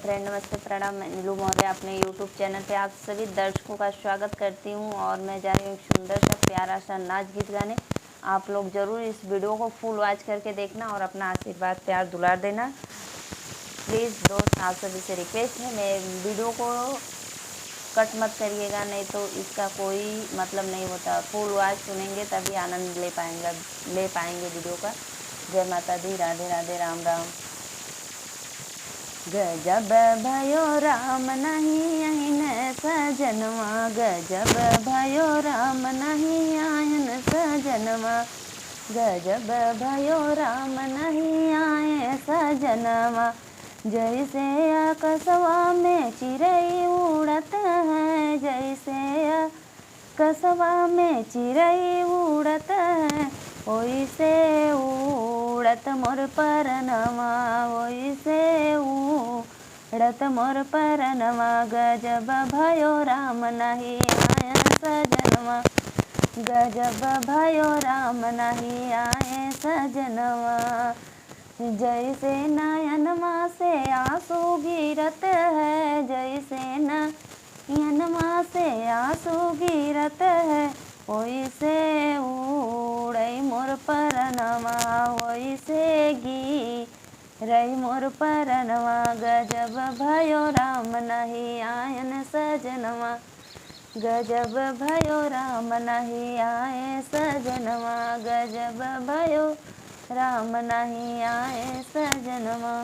Friend, नमस्ते, प्रणाम। मैं नीलू मौर्य अपने यूट्यूब चैनल पे आप सभी दर्शकों का स्वागत करती हूँ और मैं जा रही हूँ एक सुंदर सा प्यारा सा नाच गीत गाने। आप लोग ज़रूर इस वीडियो को फुल वॉच करके देखना और अपना आशीर्वाद प्यार दुलार देना। प्लीज़ दोस्त, आप सभी से रिक्वेस्ट है, मैं वीडियो को कट मत करिएगा, नहीं तो इसका कोई मतलब नहीं होता। फुल वॉच सुनेंगे तभी आनंद ले पाएंगे वीडियो का। जय माता दी, राधे राधे, राम राम। गजब भयो राम नहीं आइन सजनवा, गजब भयो राम नहीं आयन सजनवा, गजब भयो राम नहीं आए सजनवा। जैसे आकाशवा में चिड़ै उड़त है, जैसे आकाशवा में चिड़ै उड़त है, ओइसे उड़त मोर परनवा, ओइसे उड़त मोर परनवा। गजब भयो राम नहीं आए सजनवा, गजब भयो राम नहीं आए सजनवा। जैसे नयनमा से आंसू गिरत है, जैसे नयनमा से आंसू गिरत है, ओइसे उड़ै मोर परनवा, ओइसे गिरै मोर परनवा। गजब भयो राम नहीं आयन सजनवा, गजब भयो राम नहीं आए सजनवा, गजब भयो राम नहीं आए सजनवा।